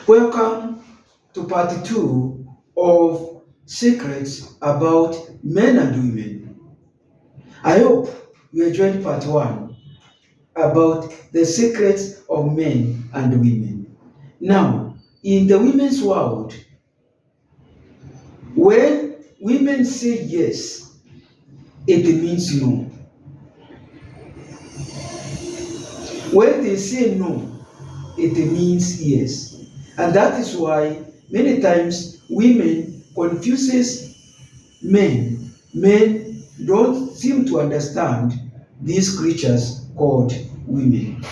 Welcome to part 2 of Secrets about Men and Women. I hope you enjoyed part 1 about the secrets of men and women. Now, in the women's world, when women say yes, it means no. When they say no, it means yes. And that is why many times women confuses men. Men don't seem to understand these creatures called women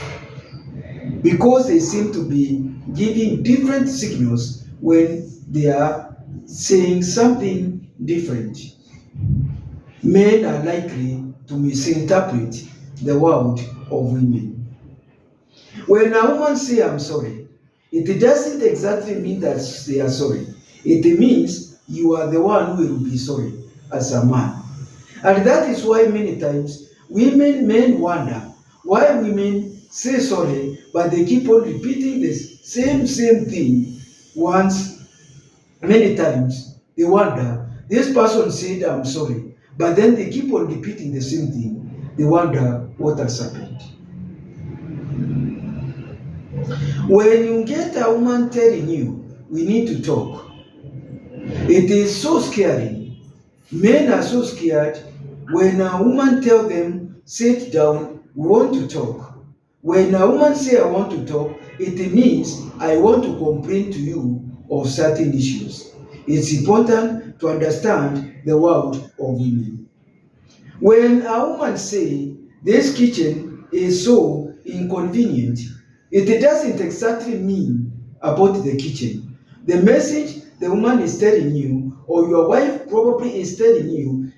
because they seem to be giving different signals when they are saying something different. Men are likely to misinterpret the word of women. When a woman says, I'm sorry, it doesn't exactly mean that they are sorry. It means you are the one who will be sorry as a man. And that is why many times men wonder why women say sorry, but they keep on repeating this same thing once, many times. They wonder, this person said, I'm sorry, but then they keep on repeating the same thing. They wonder what has happened. When you get a woman telling you, we need to talk, it is so scary. Men are so scared when a woman tells them, sit down, we want to talk. When a woman says, I want to talk, it means I want to complain to you of certain issues. It's important to understand the world of women. When a woman says, this kitchen is so inconvenient, it doesn't exactly mean about the kitchen. The message the woman is telling you, or your wife probably is telling you,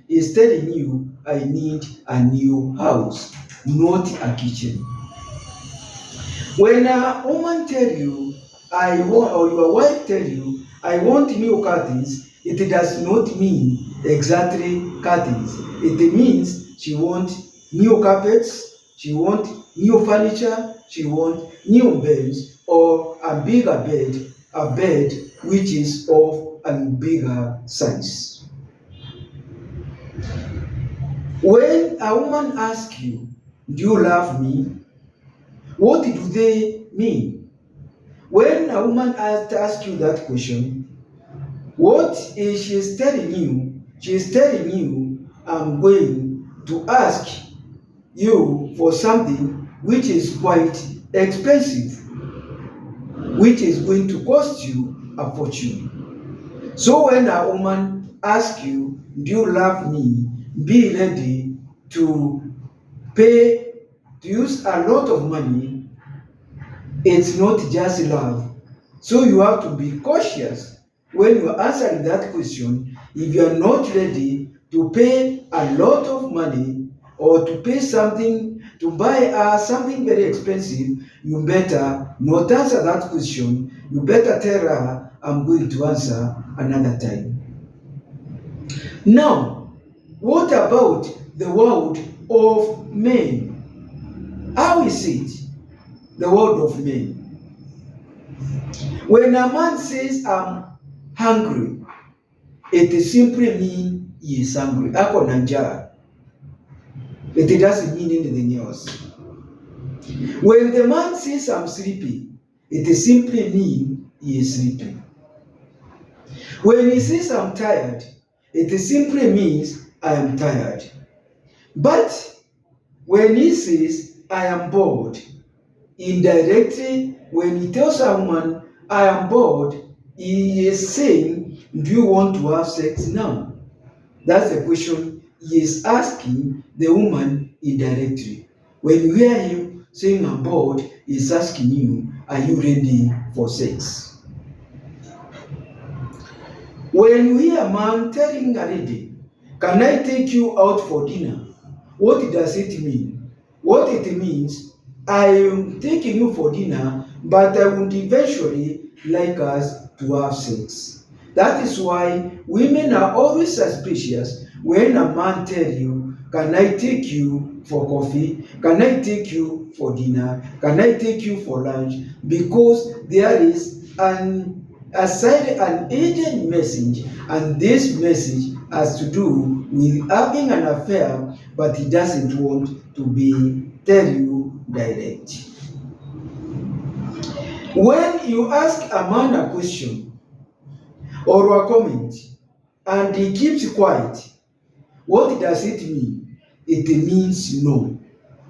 I need a new house, not a kitchen. When a woman tells you, or your wife tells you, I want new curtains, it does not mean exactly curtains. It means she wants new carpets, she wants new furniture, she wants new beds, or a bigger bed, a bed which is of a bigger size. When a woman asks you, do you love me? What do they mean? When a woman asks you that question, what is she telling you? She is telling you, I'm going to ask you for something which is quite expensive, which is going to cost you a fortune. So when a woman asks you, do you love me? Be ready to pay, to use a lot of money. It's not just love. So you have to be cautious when you are answering that question. If you are not ready to pay a lot of money or to pay something, to buy something very expensive, you better not answer that question. You better tell her, I'm going to answer another time. Now, what about the world of men? How is it? The world of men. When a man says, I'm hungry, it simply means he is hungry. Ako na njaa. It doesn't mean anything else. When the man says, I'm sleepy, it simply means he is sleeping. When he says, I'm tired, it simply means I am tired. But when he says, I am bored, indirectly, when he tells a woman, I am bored, he is saying, do you want to have sex now? That's the question he is asking the woman indirectly. When you hear him saying, I'm bored, he is asking you, are you ready for sex? When you hear a man telling a lady, can I take you out for dinner? What does it mean? What it means, I am taking you for dinner, but I would eventually like us to have sex. That is why women are always suspicious when a man tells you, can I take you for coffee? Can I take you for dinner? Can I take you for lunch? Because there is an hidden message, and this message has to do with having an affair, but he doesn't want to tell you direct. When you ask a man a question or a comment and he keeps quiet, what does it mean? It means no.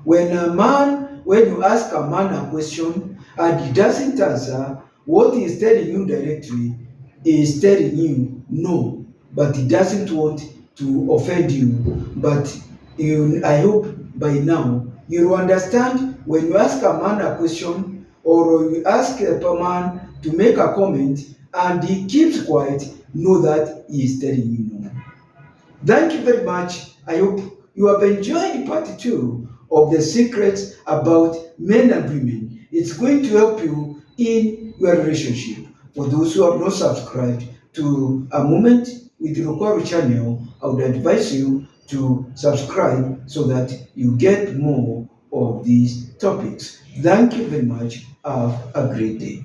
When you ask a man a question and he doesn't answer, what he is telling you directly is telling you no, but he doesn't want to offend you. But I hope by now you understand, when you ask a man a question or you ask a man to make a comment and he keeps quiet, know that he is telling you no. Thank you very much. I hope you have enjoyed part 2 of the secrets about men and women. It's going to help you in your relationship. For those who have not subscribed to A Moment with Rukwaru channel, I would advise you to subscribe so that you get more of these topics. Thank you very much. Have a great day.